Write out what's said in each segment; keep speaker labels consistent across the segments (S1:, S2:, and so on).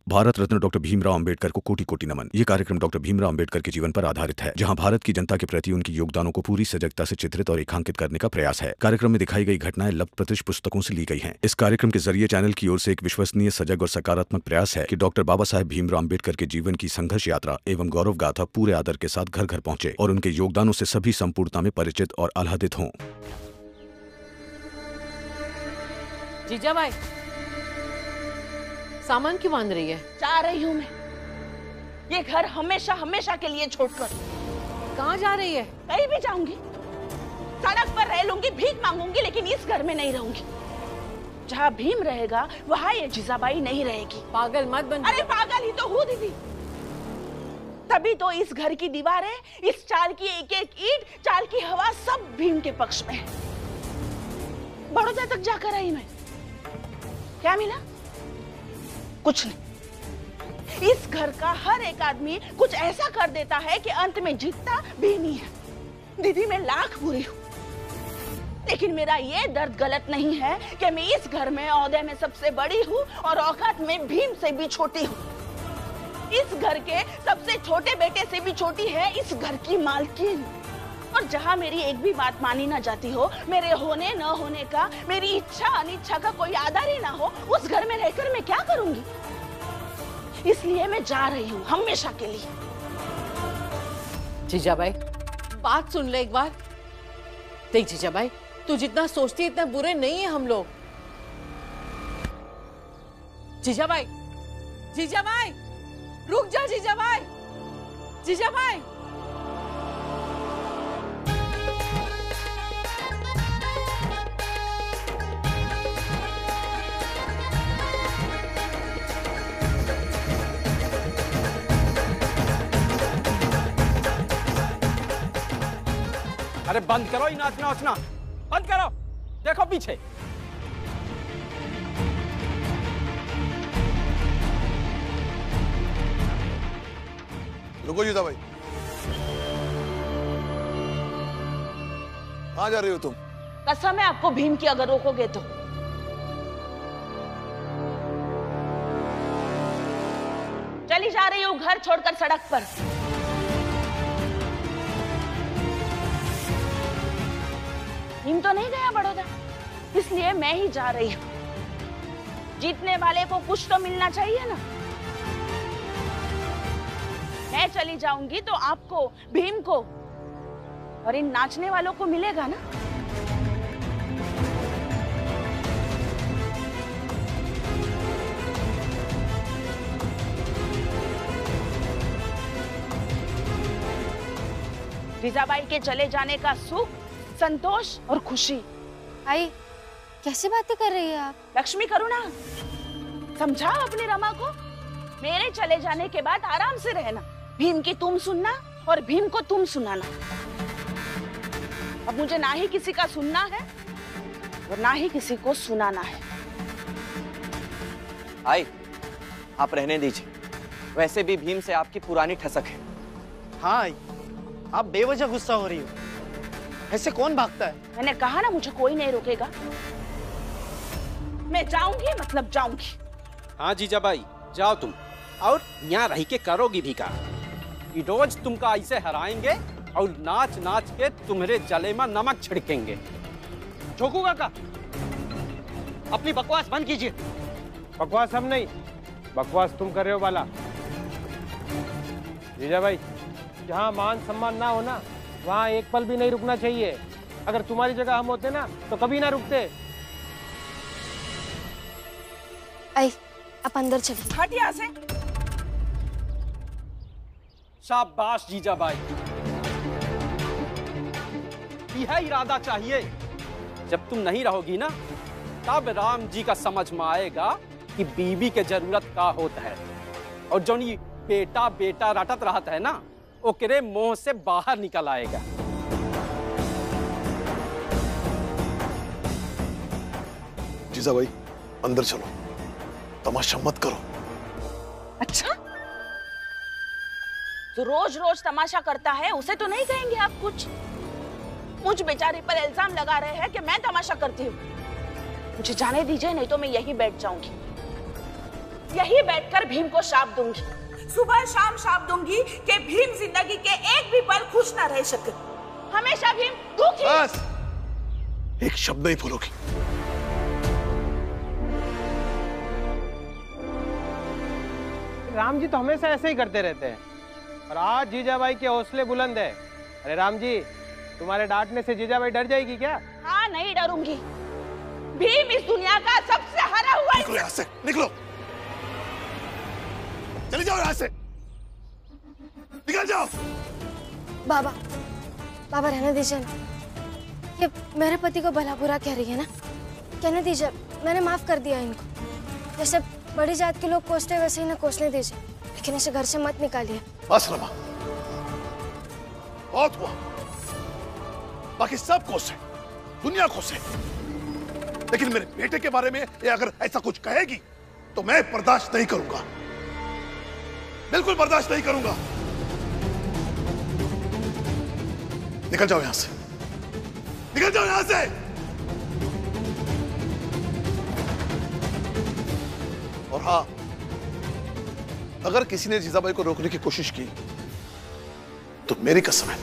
S1: Bharat Ratna doctor Bhimrao Ambedkar को कोटि कोटि नमन। ये कार्यक्रम डॉक्टर भीमराव अंबेडकर के जीवन पर आधारित है, जहां भारत की जनता के प्रति उनके योगदानों को पूरी सजगता से चित्रित और रेखांकित करने का प्रयास है। कार्यक्रम में दिखाई गई घटनाएं लब्ध प्रतिष्ठ पुस्तकों से ली गई हैं। इस कार्यक्रम के जरिए चैनल की ओर से एक विश्वसनीय, सजग और सकारात्मक प्रयास है कि डॉक्टर बाबा साहेब भीमराव अंबेडकर के जीवन की संघर्ष यात्रा एवं गौरव गाथा पूरे आदर के साथ घर घर पहुंचे और उनके योगदानों से सभी संपूर्णता में परिचित और आह्लादित हों।
S2: जीजा भाई, सामान क्यों बांध रही है?
S3: जा रही हूँ मैं, ये घर हमेशा हमेशा के लिए छोड़कर।
S2: कहाँ जा रही है?
S3: कहीं भी जाऊंगी, सड़क पर रह लूंगी, भीख मांगूंगी, लेकिन इस घर में नहीं रहूंगी। जहाँ भीम रहेगा वहाँ ये जीजाबाई नहीं रहेगी।
S2: पागल मत बन।
S3: अरे पागल ही तो हूँ दीदी, तभी तो इस घर की दीवारें, इस चाल की एक एक ईंट, चाल की हवा सब भीम के पक्ष में है। बड़ौदा तक जाकर आई मैं, क्या मिला? कुछ नहीं। इस घर का हर एक आदमी कुछ ऐसा कर देता है कि अंत में जीतता भीम ही है। दीदी मैं लाख बुरी हूँ, लेकिन मेरा ये दर्द गलत नहीं है कि मैं इस घर में ओहदे में सबसे बड़ी हूँ और औकात में भीम से भी छोटी हूँ। इस घर के सबसे छोटे बेटे से भी छोटी है इस घर की मालकिन। और जहाँ मेरी एक भी बात मानी ना जाती हो, मेरे होने न होने का, मेरी इच्छा अनिच्छा का कोई आधार ही ना हो, उस घर में रहकर मैं क्या करूंगी? इसलिए मैं जा रही हूँ हमेशा के लिए।
S2: जीजाबाई, बात सुन ले एक बार। देख जीजाबाई, तू जितना सोचती है इतना बुरे नहीं है हम लोग। जीजाबाई, जीजाबाई, रुक जा जीजाबाई, जीजाबाई।
S4: अरे बंद करो ये नाचना उचना, बंद करो। देखो पीछे।
S5: रुको जीजा भाई, कहाँ जा रही हो तुम?
S3: कसम है आपको भीम की, अगर रोकोगे तो। चली जा रही हूँ घर छोड़कर सड़क पर। भीम तो नहीं गया बड़ौदा, इसलिए मैं ही जा रही हूँ। जीतने वाले को कुछ तो मिलना चाहिए ना। मैं चली जाऊंगी तो आपको, भीम को और इन नाचने वालों को मिलेगा ना। जीजाबाई के चले जाने का सुख, संतोष और खुशी।
S6: आई, कैसी बातें कर रही है आप?
S3: लक्ष्मी करुणा, समझाओ अपनी रमा को। मेरे चले जाने के बाद आराम से रहना। भीम की तुम सुनना और भीम को तुम सुनाना। अब मुझे ना ही किसी का सुनना है और ना ही किसी को सुनाना है।
S7: आई, आप रहने दीजिए, वैसे भी भीम से आपकी पुरानी ठसक है।
S8: हाँ आई, आप बेवजह गुस्सा हो रही हो। ऐसे कौन भागता है?
S3: मैंने कहा ना, मुझे कोई नहीं रोकेगा। मैं जाऊंगी, मतलब जाऊंगी।
S4: हाँ जीजाबाई, जाओ तुम, और यहाँ रह के करोगी भी का। रोज तुमका ऐसे हराएंगे और नाच नाच के तुम्हारे जले में नमक छिड़केंगे।
S8: झोंकूगा का? अपनी बकवास बंद कीजिए।
S9: बकवास हम नहीं, बकवास तुम कर रहे हो बाला। जीजा भाई, जहाँ मान सम्मान ना हो ना, वहाँ एक पल भी नहीं रुकना चाहिए। अगर तुम्हारी जगह हम होते ना तो कभी ना रुकते।
S6: आई, आप अंदर चलिए।
S3: हट यहाँ से।
S4: शाबाश जीजाबाई, यह इरादा चाहिए। जब तुम नहीं रहोगी ना, तब राम जी का समझ में आएगा कि बीवी के जरूरत का होता है। और जो ये बेटा बेटा रटत रहता है ना, ओकरे मुंह से बाहर निकल आएगा।
S5: जीजा भाई, अंदर चलो, तमाशा मत करो।
S3: अच्छा, जो रोज रोज तमाशा करता है उसे तो नहीं कहेंगे आप कुछ? मुझ बेचारे पर इल्जाम लगा रहे हैं कि मैं तमाशा करती हूँ। मुझे जाने दीजिए, नहीं तो मैं यहीं बैठ जाऊंगी। यही बैठकर भीम को शाप दूंगी। सुबह शाम शाप दूंगी कि भीम जिंदगी के एक भी पल खुश न रह सके। हमेशा भीम दुखी।
S5: बस, एक शब्द नहीं बोलोगी।
S9: राम जी तो हमेशा ऐसे ही करते रहते हैं, और आज जीजाबाई के हौसले बुलंद है। अरे राम जी, तुम्हारे डांटने से जीजाबाई डर जाएगी क्या?
S3: हाँ, नहीं डरूंगी। भीम इस दुनिया का सबसे हरा हुआ।
S5: निकलो यहाँ से, निकलो, चले जाओ यहाँ से, निकल जाओ।
S6: बाबा, बाबा रहने दीजिए ना, ये मेरे पति को भला बुरा कह रही है ना, कहने दीजिए, मैंने माफ कर दिया इनको। जैसे बड़ी जात के लोग कोसते वैसे ही ना कोसने दीजिए, लेकिन इसे घर से मत निकालिए।
S5: बस रमा, बहुत हुआ, बाकी सब कोसे, दुनिया कोसे, लेकिन मेरे बेटे के बारे में ये अगर ऐसा कुछ कहेगी तो मैं बर्दाश्त नहीं करूंगा, बिल्कुल बर्दाश्त नहीं करूंगा। निकल जाओ यहां से, निकल जाओ यहां से। और हाँ, अगर किसी ने जीजाबाई को रोकने की कोशिश की तो मेरी कसम है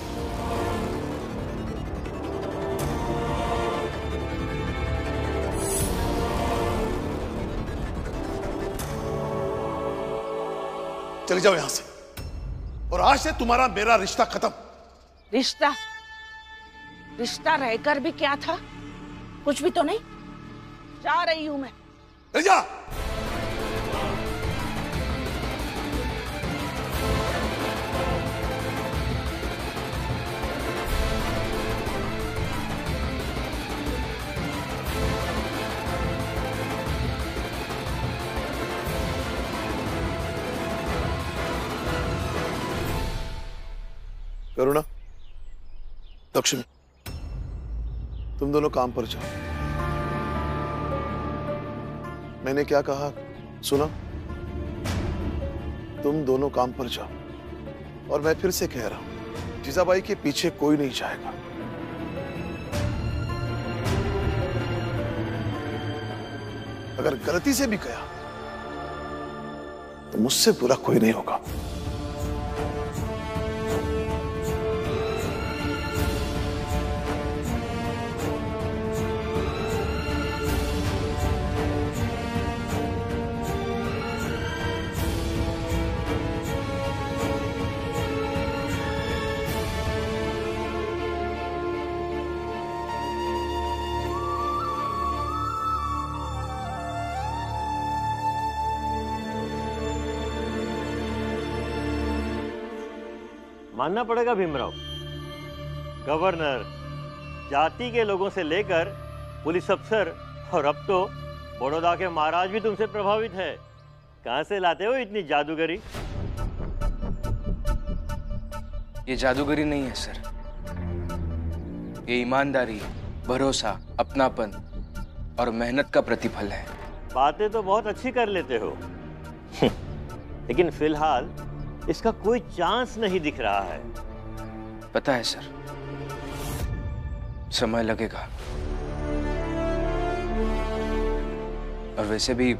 S5: चले जाओ यहां से, और आज से तुम्हारा मेरा रिश्ता खत्म।
S3: रिश्ता? रिश्ता रहकर भी क्या था? कुछ भी तो नहीं। जा रही हूं मैं।
S5: जा। करुणा, लक्ष्मी, तुम दोनों काम पर जाओ। मैंने क्या कहा सुना? तुम दोनों काम पर जाओ, और मैं फिर से कह रहा हूं, जीजाबाई के पीछे कोई नहीं जाएगा। अगर गलती से भी गया तो मुझसे बुरा कोई नहीं होगा।
S10: मानना पड़ेगा भीमराव, गवर्नर, जाति के लोगों से लेकर पुलिस अफसर और अब तो बड़ौदा के महाराज भी तुमसे प्रभावित है। कहां से लाते हो इतनी जादूगरी?
S11: ये जादूगरी नहीं है सर, ये ईमानदारी, भरोसा, अपनापन और मेहनत का प्रतिफल है।
S10: बातें तो बहुत अच्छी कर लेते हो लेकिन फिलहाल इसका कोई चांस नहीं दिख रहा है।
S11: पता है सर, समय लगेगा। और वैसे भी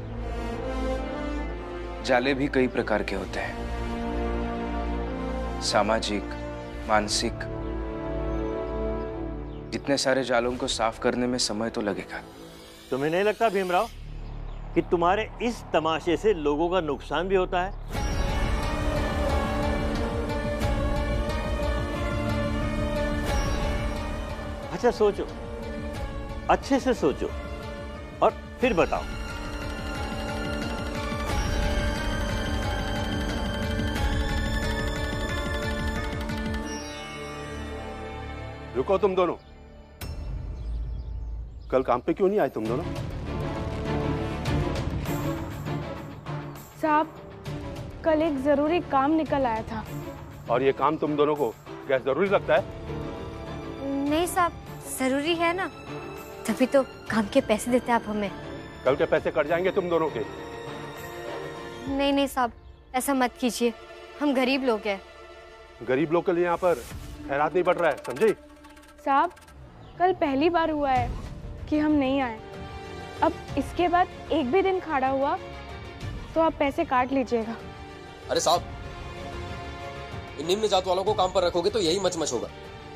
S11: जाले भी कई प्रकार के होते हैं, सामाजिक, मानसिक। इतने सारे जालों को साफ करने में समय तो लगेगा।
S10: तुम्हें नहीं लगता भीमराव कि तुम्हारे इस तमाशे से लोगों का नुकसान भी होता है? अच्छा सोचो, अच्छे से सोचो और फिर बताओ।
S12: रुको तुम दोनों, कल काम पे क्यों नहीं आए तुम दोनों?
S13: साहब, कल एक जरूरी काम निकल आया था।
S12: और ये काम तुम दोनों को क्या जरूरी लगता है?
S6: नहीं साहब, जरूरी है ना, तभी तो काम के पैसे देते आप हमें।
S12: कल के पैसे कट जाएंगे तुम दोनों के।
S6: नहीं नहीं साहब, ऐसा मत कीजिए, हम गरीब लोग हैं।
S12: गरीब लोग के लिए यहाँ पर खैरात नहीं बढ़ रहा है, समझे?
S13: साहब, कल पहली बार हुआ है कि हम नहीं आए। अब इसके बाद एक भी दिन खड़ा हुआ तो आप पैसे काट लीजिएगा।
S14: अरे साहब, इन निम्न जात वालों को काम पर रखोगे तो यही मचमच होगा।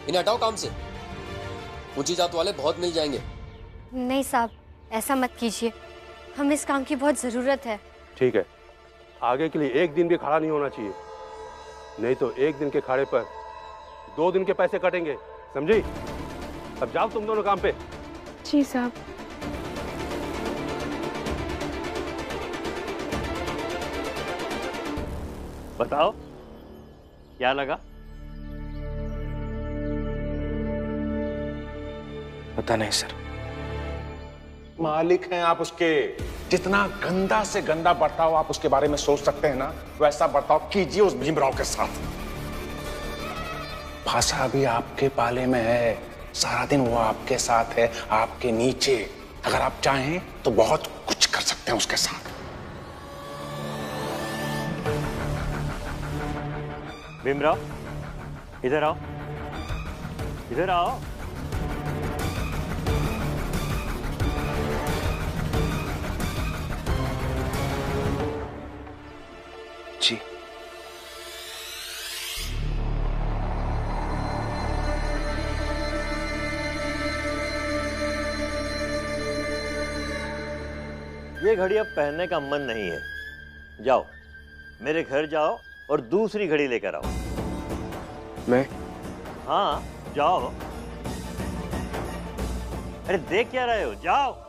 S14: इन्हें हटाओ काम से। ऊंची जात वाले बहुत मिल जाएंगे।
S6: नहीं साहब, ऐसा मत कीजिए, हमें इस काम की बहुत ज़रूरत है।
S12: ठीक है, आगे के लिए एक दिन भी खड़ा नहीं होना चाहिए, नहीं तो एक दिन के खाड़े पर 2 दिन के पैसे कटेंगे, समझी? अब जाओ तुम दोनों काम पे।
S13: जी साहब।
S10: बताओ क्या लगा?
S11: पता नहीं सर।
S15: मालिक हैं आप उसके। जितना गंदा से गंदा बर्ताव आप उसके बारे में सोच सकते हैं ना, वैसा बर्ताव कीजिए उस भीमराव के साथ। भाषा भी आपके पाले में है, सारा दिन वो आपके साथ है, आपके नीचे। अगर आप चाहें तो बहुत कुछ कर सकते हैं उसके साथ।
S10: भीमराव, इधर आओ, इधर आओ।
S11: जी।
S10: ये घड़ी अब पहनने का मन नहीं है। जाओ, मेरे घर जाओ और दूसरी घड़ी लेकर आओ।
S11: मैं?
S10: हाँ, जाओ। अरे देख क्या रहे हो, जाओ।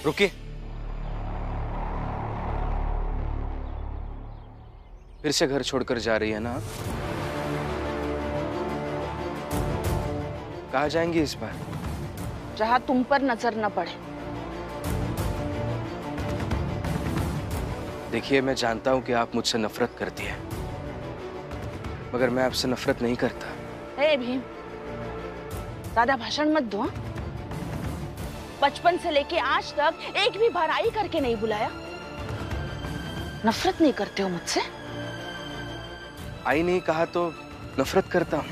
S11: रुकिए। फिर से घर छोड़कर जा रही है ना? कहाँ जाएंगी इस बार?
S3: जहां तुम पर नजर न पड़े।
S11: देखिए, मैं जानता हूं कि आप मुझसे नफरत करती हैं, मगर मैं आपसे नफरत नहीं करता।
S3: हे भीम, ज्यादा भाषण मत दो। बचपन से लेके आज तक एक भी बार आई करके नहीं बुलाया। नफरत नहीं करते हो मुझसे?
S11: आई नहीं कहा तो नफरत करता हूं।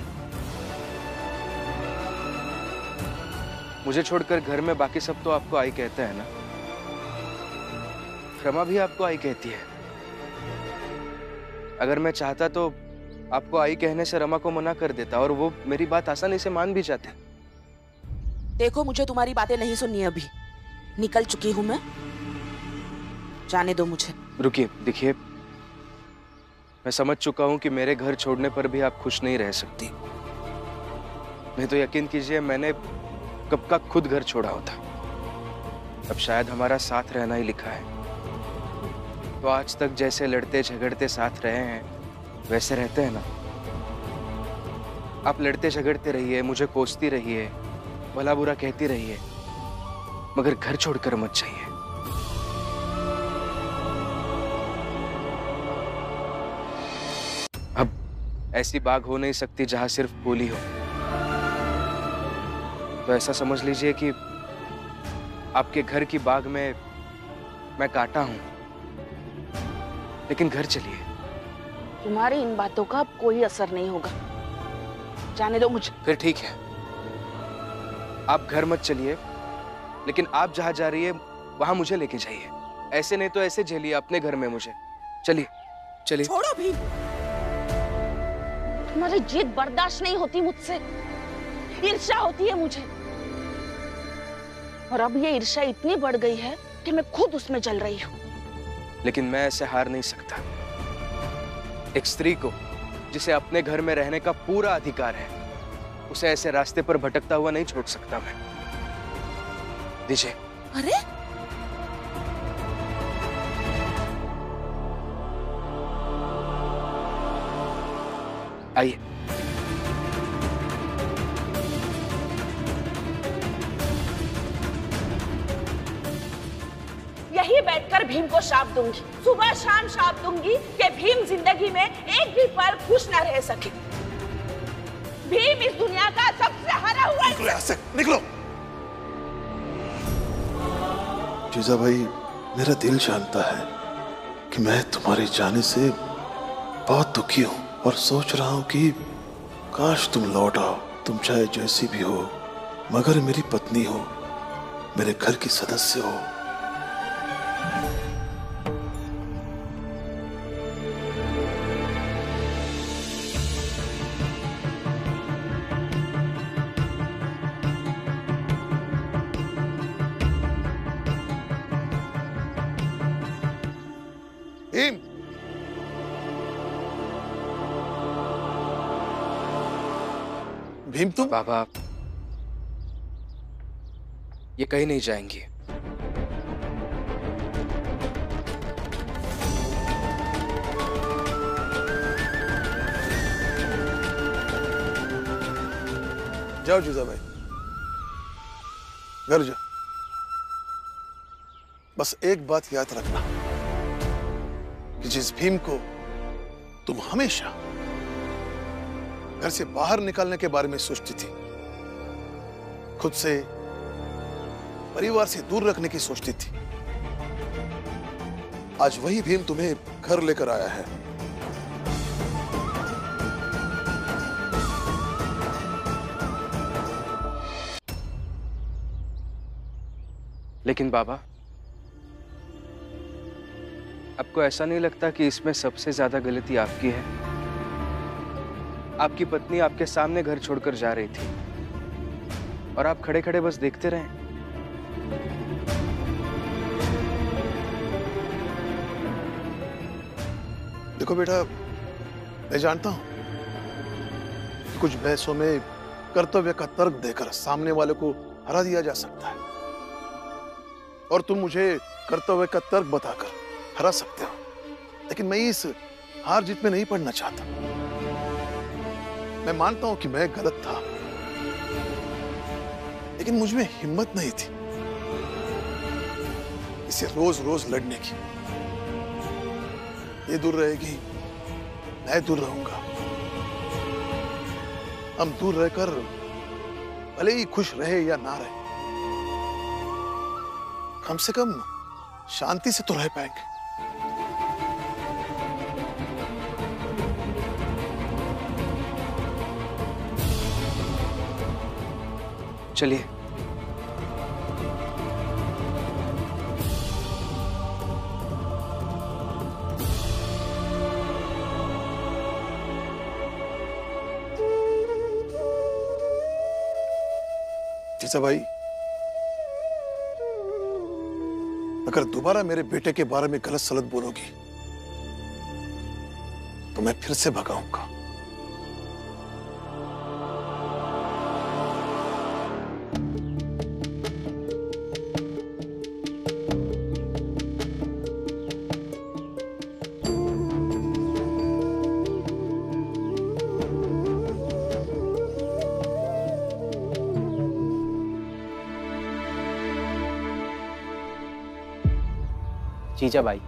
S11: मुझे छोड़कर घर में बाकी सब तो आपको आई कहते हैं ना? रमा भी आपको आई कहती है। अगर मैं चाहता तो आपको आई कहने से रमा को मना कर देता और वो मेरी बात आसानी से मान भी जाते।
S3: देखो, मुझे तुम्हारी बातें नहीं सुननी है। अभी निकल चुकी हूं मैं, जाने दो मुझे।
S11: रुकिए, देखिए, मैं समझ चुका हूं कि मेरे घर छोड़ने पर भी आप खुश नहीं रह सकती। नहीं तो यकीन कीजिए, मैंने कब का खुद घर छोड़ा होता। अब शायद हमारा साथ रहना ही लिखा है। तो आज तक जैसे लड़ते झगड़ते साथ रहे हैं, वैसे रहते हैं ना? आप लड़ते झगड़ते रहिए, मुझे कोसती रहिए, भला बुरा कहती रहिए, मगर घर छोड़कर मत जाइए। अब ऐसी बाग हो नहीं सकती जहां सिर्फ बोली हो। तो ऐसा समझ लीजिए कि आपके घर की बाग में मैं कांटा हूं, लेकिन घर चलिए।
S3: तुम्हारी इन बातों का अब कोई असर नहीं होगा, जाने दो मुझे।
S11: फिर ठीक है, आप घर मत चलिए, लेकिन आप जहां जा रही है वहां मुझे लेके जाइए। ऐसे नहीं तो ऐसे झेलिए अपने घर में मुझे। चलिए चलिए।
S3: छोड़ो भी, तुम्हारी जीत बर्दाश्त नहीं होती मुझसे। ईर्ष्या होती है मुझे, और अब ये ईर्ष्या इतनी बढ़ गई है कि मैं खुद उसमें जल रही हूँ।
S11: लेकिन मैं ऐसे हार नहीं सकता। एक स्त्री को जिसे अपने घर में रहने का पूरा अधिकार है, उसे ऐसे रास्ते पर भटकता हुआ नहीं छोड़ सकता मैं। दीजिए।
S3: अरे
S11: आइए।
S3: यही बैठकर भीम को श्राप दूंगी, सुबह शाम श्राप दूंगी कि भीम जिंदगी में एक भी पल खुश न रह सके। भीम इस दुनिया का सबसे हारा हुआ
S5: निकलो यहाँ से, निकलो।
S16: जीजा भाई, मेरा दिल जानता है कि मैं तुम्हारे जाने से बहुत दुखी हूँ और सोच रहा हूँ कि काश तुम लौट आओ। तुम चाहे जैसी भी हो, मगर मेरी पत्नी हो, मेरे घर की सदस्य हो।
S5: भीम, भीम तुम?
S11: बाबा, ये कहीं नहीं जाएंगी।
S16: जाओ जीजा भाई, घर जाओ। बस एक बात याद रखना कि जिस भीम को तुम हमेशा घर से बाहर निकालने के बारे में सोचती थी, खुद से, परिवार से दूर रखने की सोचती थी, आज वही भीम तुम्हें घर लेकर आया है।
S11: लेकिन बाबा, आपको ऐसा नहीं लगता कि इसमें सबसे ज्यादा गलती आपकी है? आपकी पत्नी आपके सामने घर छोड़कर जा रही थी और आप खड़े खड़े बस देखते रहे।
S16: देखो बेटा, मैं जानता हूं कि कुछ बहसों में कर्तव्य का तर्क देकर सामने वाले को हरा दिया जा सकता है, और तुम मुझे कर्तव्य का तर्क बताकर हरा सकते हो, लेकिन मैं इस हार जीत में नहीं पड़ना चाहता। मैं मानता हूं कि मैं गलत था, लेकिन मुझ में हिम्मत नहीं थी इसे रोज रोज लड़ने की। ये दूर रहेगी, मैं दूर रहूंगा। हम दूर रहकर भले ही खुश रहे या ना रहे, कम से कम शांति से तो रह पाएंगे।
S11: चलिए।
S16: जीजा भाई, अगर दोबारा मेरे बेटे के बारे में गलत सलत बोलोगी तो मैं फिर से भगाऊंगा।
S4: जीजा भाई,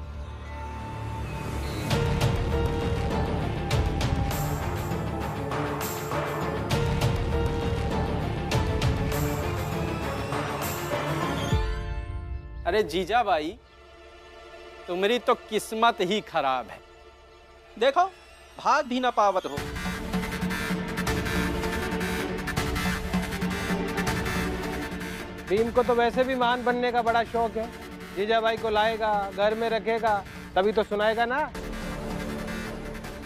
S4: अरे जीजा भाई, तुम्हारी तो किस्मत ही खराब है। देखो, भाग भी ना पावत हो।
S9: भीम को तो वैसे भी महान बनने का बड़ा शौक है। जीजा भाई को लाएगा, घर में रखेगा, तभी तो सुनाएगा ना।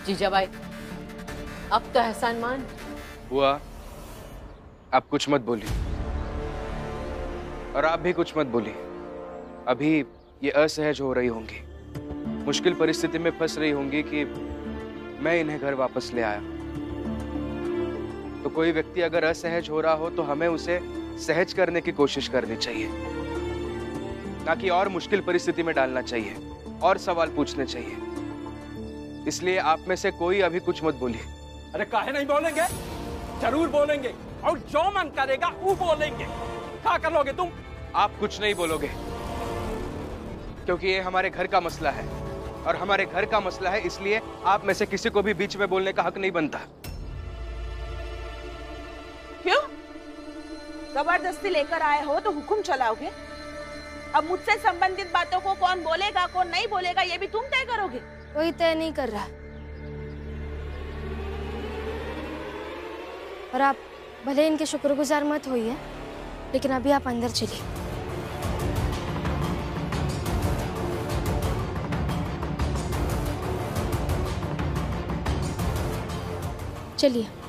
S2: जीजा भाई, अब तो एहसान मान।
S11: हुआ, आप कुछ मत बोलिए, और आप भी कुछ मत बोलिए। अभी ये असहज हो रही होंगी, मुश्किल परिस्थिति में फंस रही होंगी कि मैं इन्हें घर वापस ले आया। तो कोई व्यक्ति अगर असहज हो रहा हो तो हमें उसे सहज करने की कोशिश करनी चाहिए, ना कि और मुश्किल परिस्थिति में डालना चाहिए और सवाल पूछने चाहिए। इसलिए आप में से कोई अभी कुछ मत बोलिए।
S4: अरे काहे नहीं बोलेंगे? जरूर बोलेंगे, और जो मन करेगा वो बोलेंगे। क्या कर लोगे तुम?
S11: आप कुछ नहीं बोलोगे। क्योंकि ये हमारे घर का मसला है, और हमारे घर का मसला है, इसलिए आप में से किसी को भी बीच में बोलने का हक नहीं बनता।
S3: क्यों? जबरदस्ती लेकर आए हो तो हुक्म चलाओगे? अब मुझसे संबंधित बातों को कौन बोलेगा कौन नहीं बोलेगा ये भी तुम तय करोगे?
S6: कोई तय नहीं कर रहा। और आप भले इनके शुक्रगुजार मत होइए, लेकिन अभी आप अंदर चलिए। चलिए।